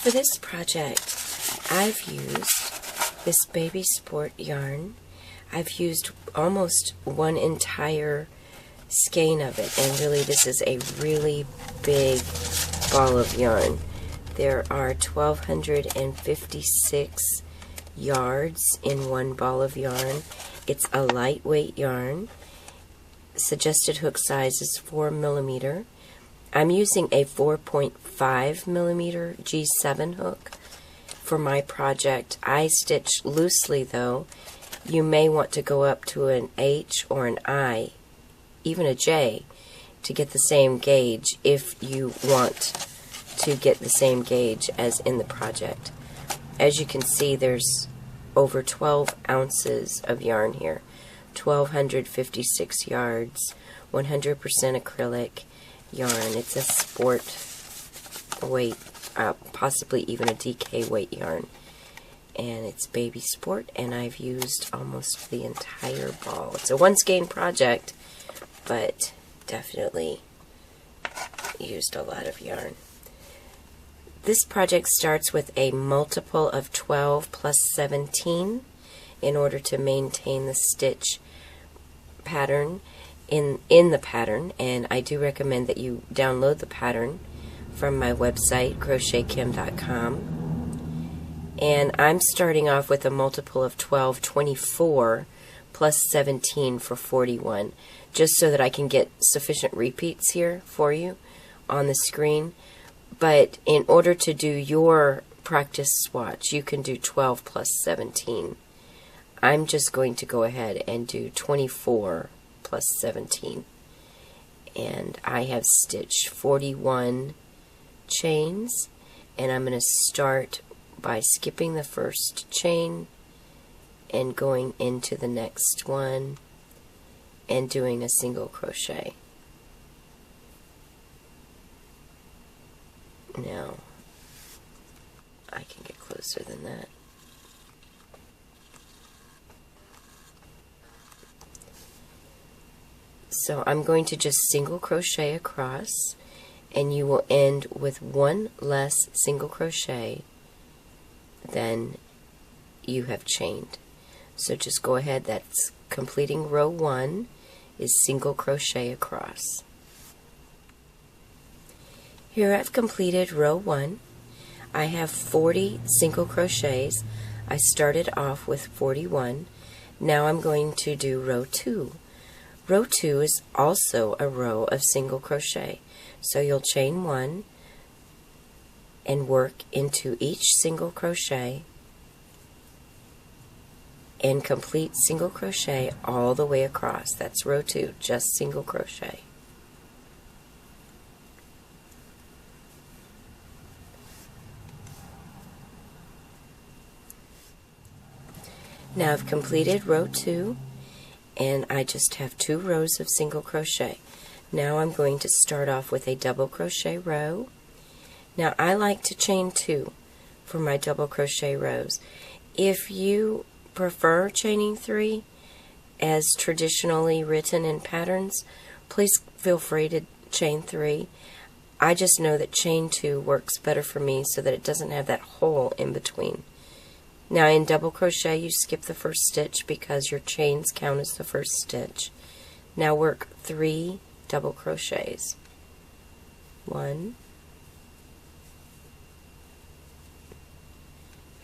For this project, I've used this Baby Sport yarn. I've used almost one entire skein of it, and really this is a really big ball of yarn. There are 1,256 yards in one ball of yarn. It's a lightweight yarn. Suggested hook size is 4 millimeter. I'm using a 4.5 millimeter G7 hook for my project. I stitch loosely though. You may want to go up to an H or an I, even a J, to get the same gauge if you want to get the same gauge as in the project. As you can see, there's over 12 ounces of yarn here. 1,256 yards, 100% acrylic yarn. It's a sport weight, possibly even a DK weight yarn. And it's Baby Sport, and I've used almost the entire ball. It's a one skein project, but definitely used a lot of yarn. This project starts with a multiple of 12 plus 17 in order to maintain the stitch pattern in the pattern, and I do recommend that you download the pattern from my website, CrochetKim.com. And I'm starting off with a multiple of 12, 24 plus 17 for 41, just so that I can get sufficient repeats here for you on the screen. But in order to do your practice swatch, you can do 12 plus 17. I'm just going to go ahead and do 24 plus 17. And I have stitched 41 chains, and I'm going to start by skipping the first chain and going into the next one and doing a single crochet. Now, I can get closer than that. So I'm going to just single crochet across, and you will end with one less single crochet than you have chained. So just go ahead, that's completing row 1 is single crochet across. Here I've completed row 1. I have 40 single crochets. I started off with 41. Now I'm going to do row 2. Row 2 is also a row of single crochet. So you'll chain 1 and work into each single crochet and complete single crochet all the way across. That's row 2, just single crochet. Now I've completed row 2, and I just have 2 rows of single crochet. Now I'm going to start off with a double crochet row. Now I like to chain 2 for my double crochet rows. If you prefer chaining 3 as traditionally written in patterns, please feel free to chain 3. I just know that chain 2 works better for me so that it doesn't have that hole in between. Now in double crochet you skip the first stitch because your chains count as the first stitch. Now work 3 double crochets. 1.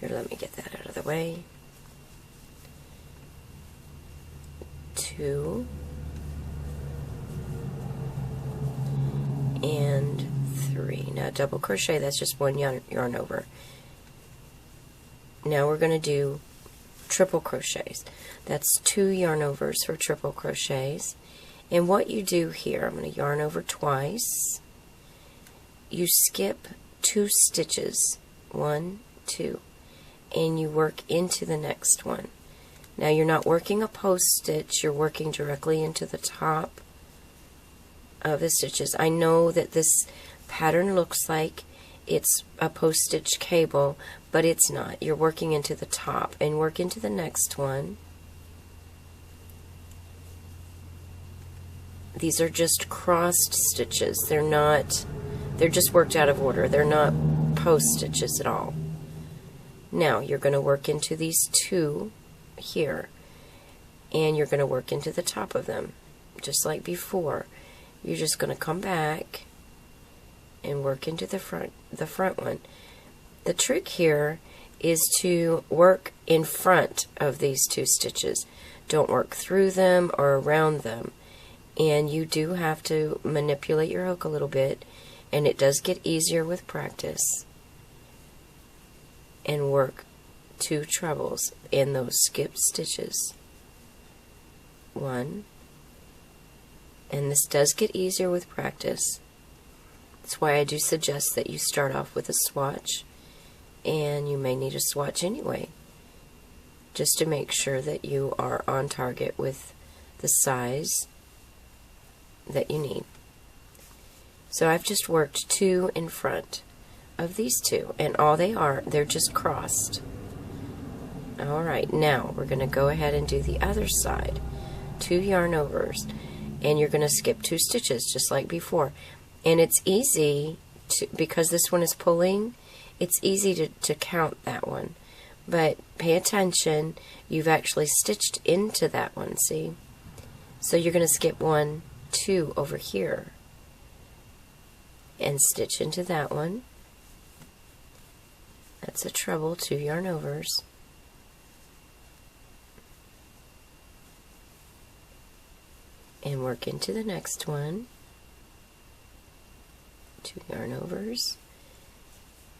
Here, let me get that out of the way. 2 and 3. Now double crochet, that's just one yarn over. Now we're going to do triple crochets. That's 2 yarn overs for triple crochets. And what you do here, I'm going to yarn over twice. You skip 2 stitches, 1, 2, and you work into the next one. Now you're not working a post stitch, you're working directly into the top of the stitches. I know that this pattern looks like it's a post stitch cable, but it's not. You're working into the top and work into the next one. These are just crossed stitches. They're just worked out of order. They're not post stitches at all. Now you're going to work into these two here, and you're going to work into the top of them just like before. You're just going to come back and work into the front one. The trick here is to work in front of these two stitches. Don't work through them or around them. And you do have to manipulate your hook a little bit, and it does get easier with practice. And work 2 trebles in those skipped stitches. 1, and this does get easier with practice. That's why I do suggest that you start off with a swatch, and you may need a swatch anyway, just to make sure that you are on target with the size that you need. So I've just worked 2 in front of these 2, and all they are, they're just crossed. Alright, now we're going to go ahead and do the other side. 2 yarn overs, and you're going to skip 2 stitches just like before. And it's easy to, because this one is pulling, it's easy to count that one. But pay attention, you've actually stitched into that one, see? So you're going to skip 1, 2 over here, and stitch into that one. That's a treble, 2 yarn overs. And work into the next one, 2 yarn overs,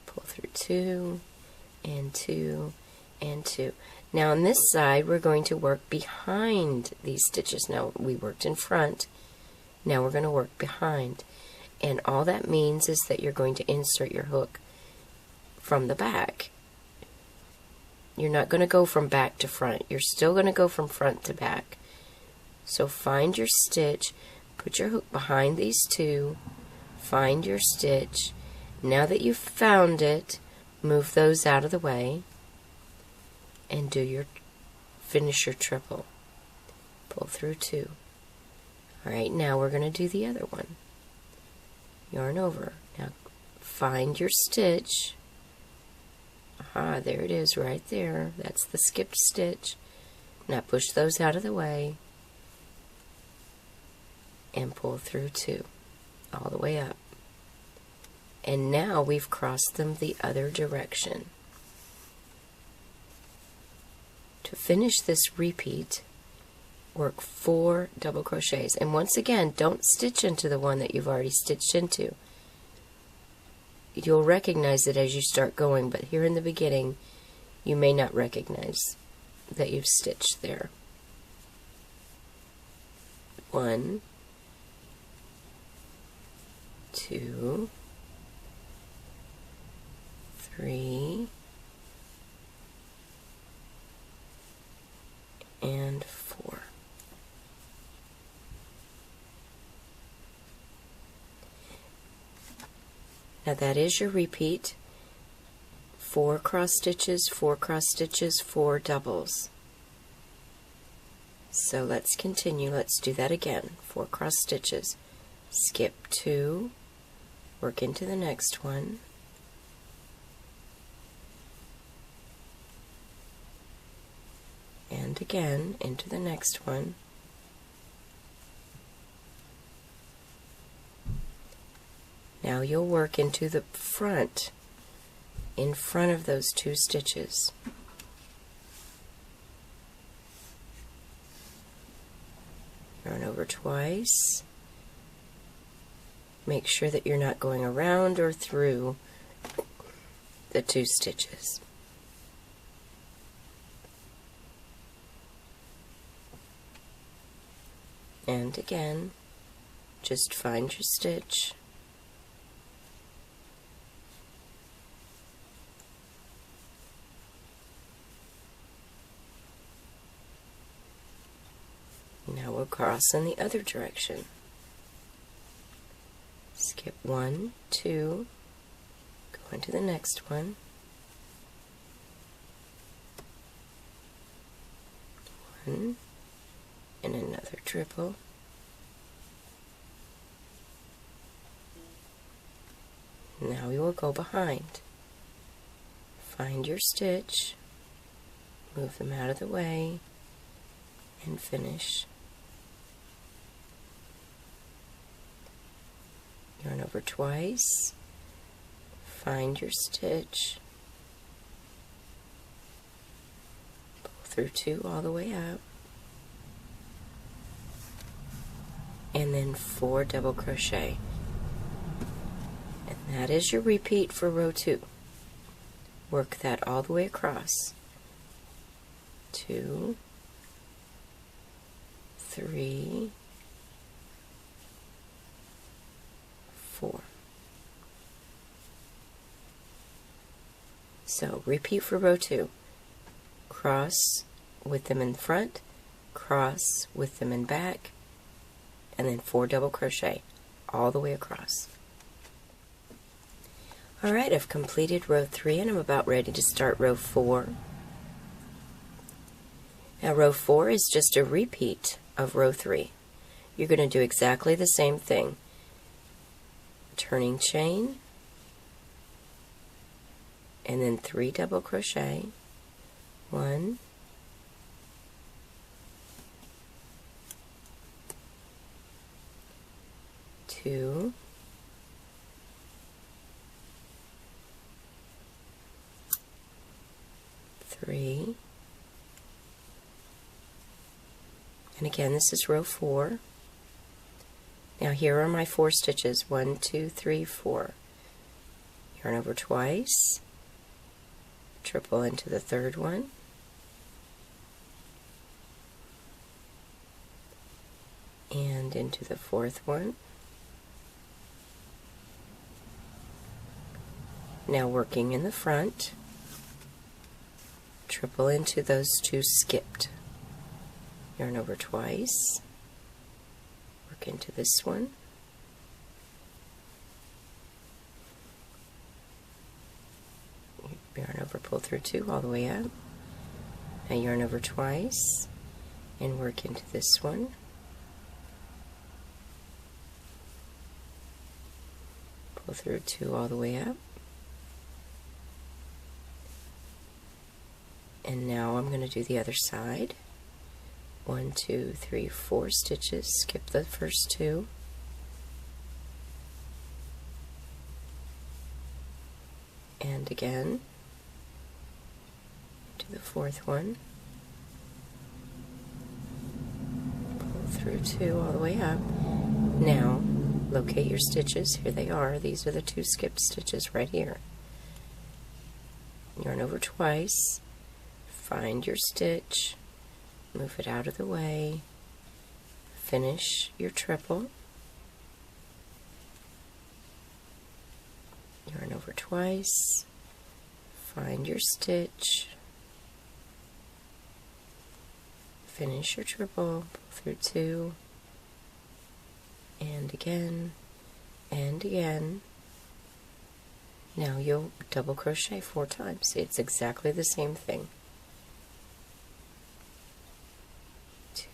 pull through 2, and 2, and 2. Now on this side we're going to work behind these stitches. Now we worked in front, now we're going to work behind. And all that means is that you're going to insert your hook from the back. You're not going to go from back to front, you're still going to go from front to back. So find your stitch, put your hook behind these 2, find your stitch. Now that you've found it, move those out of the way and finish your triple. Pull through 2. Alright, now we're going to do the other one. Yarn over. Now find your stitch. Aha, there it is right there. That's the skipped stitch. Now push those out of the way and pull through 2 all the way up. And now we've crossed them the other direction. To finish this repeat, work 4 double crochets, and once again, don't stitch into the one that you've already stitched into. You'll recognize it as you start going, but here in the beginning you may not recognize that you've stitched there. 1, 2, 3, and 4. Now that is your repeat. 4 cross stitches, 4 cross stitches, 4 doubles. So let's continue. Let's do that again. 4 cross stitches, skip 2, work into the next one, and again into the next one, now you'll work into the front, in front of those 2 stitches. Yarn over twice. Make sure that you're not going around or through the 2 stitches. And again, just find your stitch. Now we'll cross in the other direction. Skip 1, 2, go into the next one, 1, and another triple, now we will go behind. find your stitch, move them out of the way, and finish. Yarn over twice, find your stitch, pull through 2 all the way up, and then 4 double crochet. And that is your repeat for row 2. Work that all the way across. 2, 3, 4. So repeat for row 2. Cross with them in front, cross with them in back, and then 4 double crochet all the way across. Alright, I've completed row 3 and I'm about ready to start row 4. Now row 4 is just a repeat of row 3. You're going to do exactly the same thing. Turning chain, and then 3 double crochet, 1, 2, 3, and again this is row 4. Now here are my 4 stitches, 1, 2, 3, 4. Yarn over twice, triple into the 3rd one, and into the 4th one. Now working in the front, triple into those 2 skipped. Yarn over twice, work into this one, yarn over, pull through 2 all the way up. Now yarn over twice and work into this one, pull through 2 all the way up. And now I'm going to do the other side. 1, 2, 3, 4 stitches, skip the first 2, and again to the 4th one, pull through 2 all the way up. Now locate your stitches. Here they are. These are the 2 skipped stitches right here. Yarn over twice, find your stitch, move it out of the way, finish your triple, yarn over twice, find your stitch, finish your triple, pull through 2, and again, and again. Now you'll double crochet 4 times. It's exactly the same thing.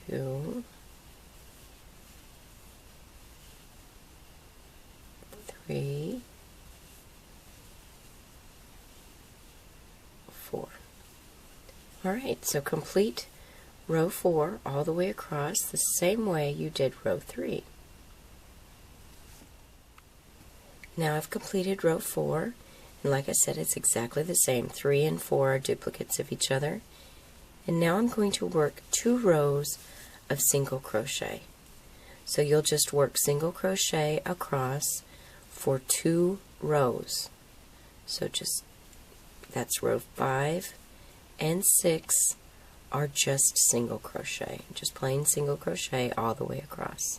2, 3, 4. Alright, so complete row 4 all the way across the same way you did row 3. Now I've completed row 4, and like I said, it's exactly the same. 3 and 4 are duplicates of each other. And now I'm going to work 2 rows of single crochet. So you'll just work single crochet across for 2 rows. So just, that's row 5 and 6 are just single crochet, just plain single crochet all the way across.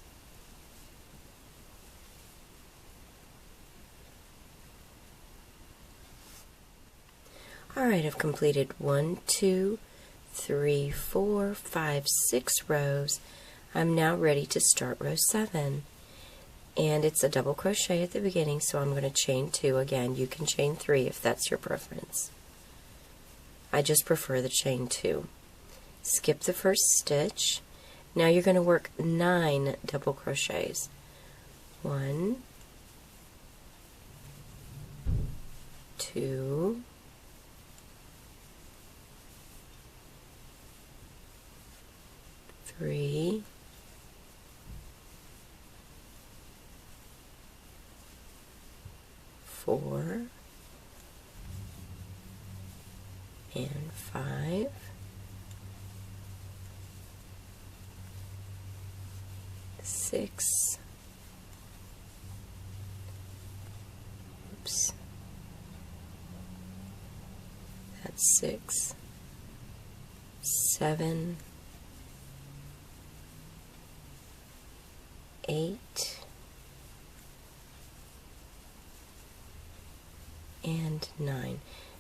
Alright, I've completed 1, 2, 3, 4, 5, 6 rows. I'm now ready to start row 7. And it's a double crochet at the beginning, so I'm going to chain 2 again. You can chain 3 if that's your preference. I just prefer the chain 2. Skip the first stitch. Now you're going to work 9 double crochets. 1, 2, 3, 4, and 5, 6, oops, that's 6, 7, 8, and 9.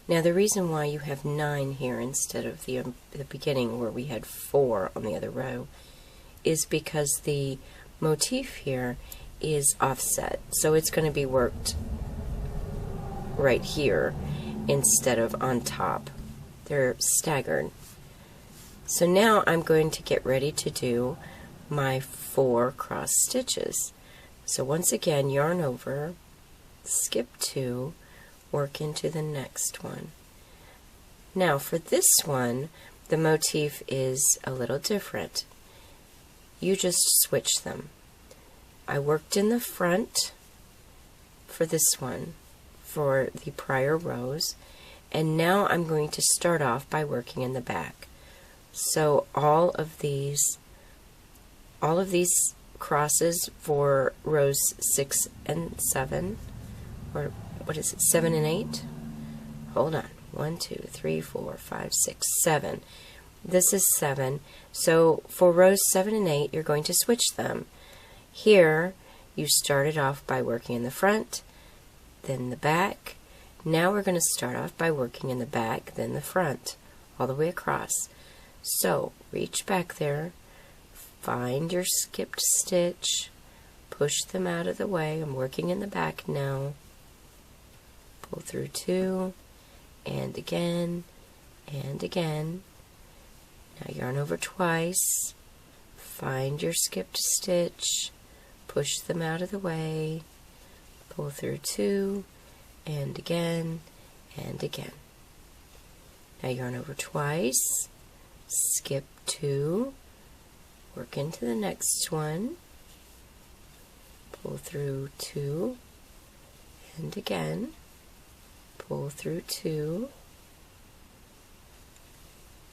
Now the reason why you have 9 here instead of the beginning where we had 4 on the other row is because the motif here is offset. So it's going to be worked right here instead of on top. They're staggered. So now I'm going to get ready to do my 4 cross stitches. So once again, yarn over, skip 2, work into the next one. Now for this one, the motif is a little different. You just switch them. I worked in the front for this one, for the prior rows, and now I'm going to start off by working in the back. So all of these crosses for rows 6 and 7, or what is it, 7 and 8? Hold on. 1, 2, 3, 4, 5, 6, 7. This is 7. So for rows 7 and 8, you're going to switch them. Here, you started off by working in the front, then the back. Now we're going to start off by working in the back, then the front, all the way across. So reach back there, find your skipped stitch, push them out of the way. I'm working in the back now. Pull through 2, and again, and again. Now yarn over twice, find your skipped stitch, push them out of the way, pull through 2, and again, and again. Now yarn over twice, skip 2, work into the next one, pull through 2, and again, pull through 2,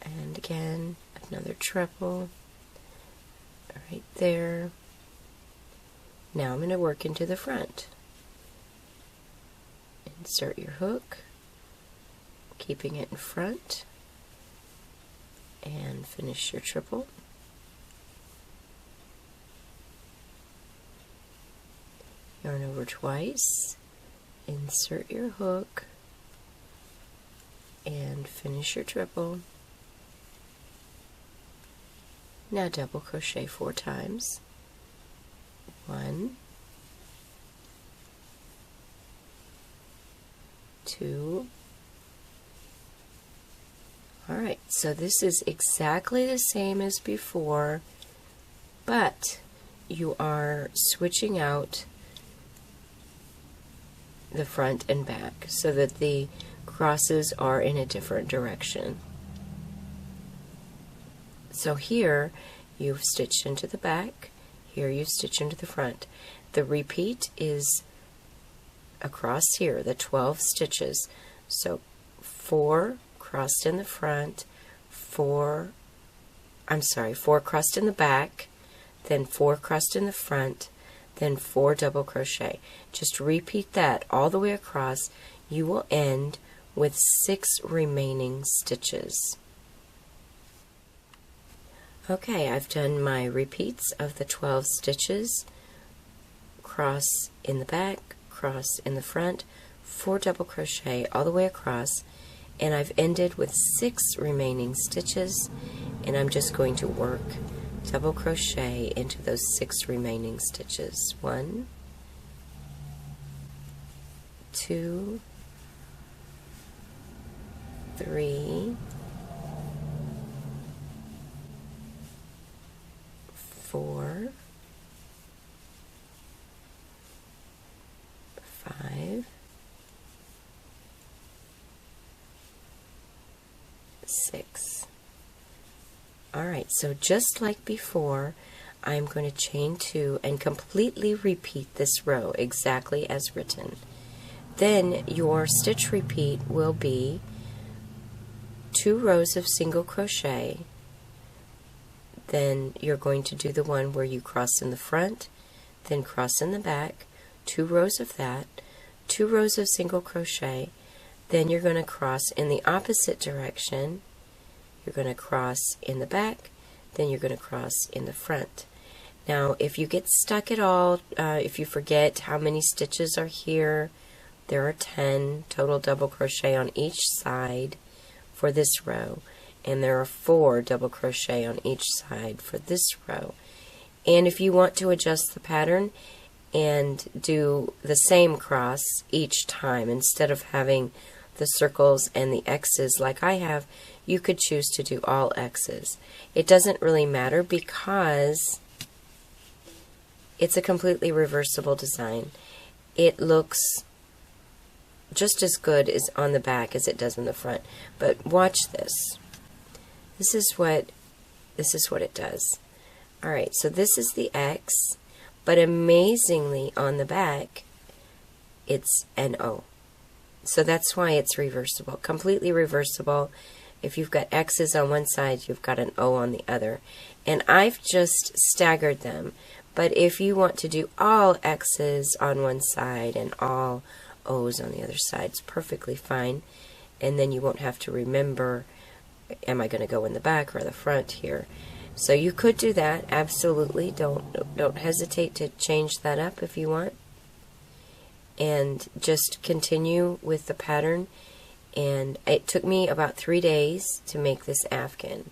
and again, another treble right there. Now I'm going to work into the front. Insert your hook, keeping it in front, and finish your triple. Yarn over twice, insert your hook, and finish your triple. Now double crochet 4 times. 1, 2. Alright, so this is exactly the same as before, but you are switching out the front and back so that the crosses are in a different direction. So here you've stitched into the back, here you've stitched into the front. The repeat is across here, the 12 stitches. So 4 crossed in the front, 4 crossed in the back, then 4 crossed in the front, then 4 double crochet. Just repeat that all the way across. You will end with 6 remaining stitches. Okay, I've done my repeats of the 12 stitches. Cross in the back, cross in the front, 4 double crochet all the way across, and I've ended with 6 remaining stitches, and I'm just going to work double crochet into those 6 remaining stitches. 1, 2, 3, 4, 5, 6. Alright, Alright, so just like before, I'm going to chain 2 and completely repeat this row exactly as written. Then your stitch repeat will be 2 rows of single crochet. Then you're going to do the one where you cross in the front, then cross in the back, 2 rows of that, 2 rows of single crochet, then you're going to cross in the opposite direction. You're going to cross in the back, then you're going to cross in the front. Now, if you get stuck at all, if you forget how many stitches are here, there are 10 total double crochet on each side for this row, and there are 4 double crochet on each side for this row. And if you want to adjust the pattern and do the same cross each time, instead of having the circles and the X's like I have, you could choose to do all X's. It doesn't really matter because it's a completely reversible design. It looks just as good as on the back as it does in the front. But watch this. This is what it does. Alright, so this is the X, but amazingly on the back it's an O. So that's why it's reversible. Completely reversible. If you've got X's on one side, you've got an O on the other. And I've just staggered them. But if you want to do all X's on one side and all O's on the other side, it's perfectly fine. And then you won't have to remember, am I going to go in the back or the front here? So you could do that, absolutely. Don't hesitate to change that up if you want. And just continue with the pattern. And it took me about 3 days to make this afghan.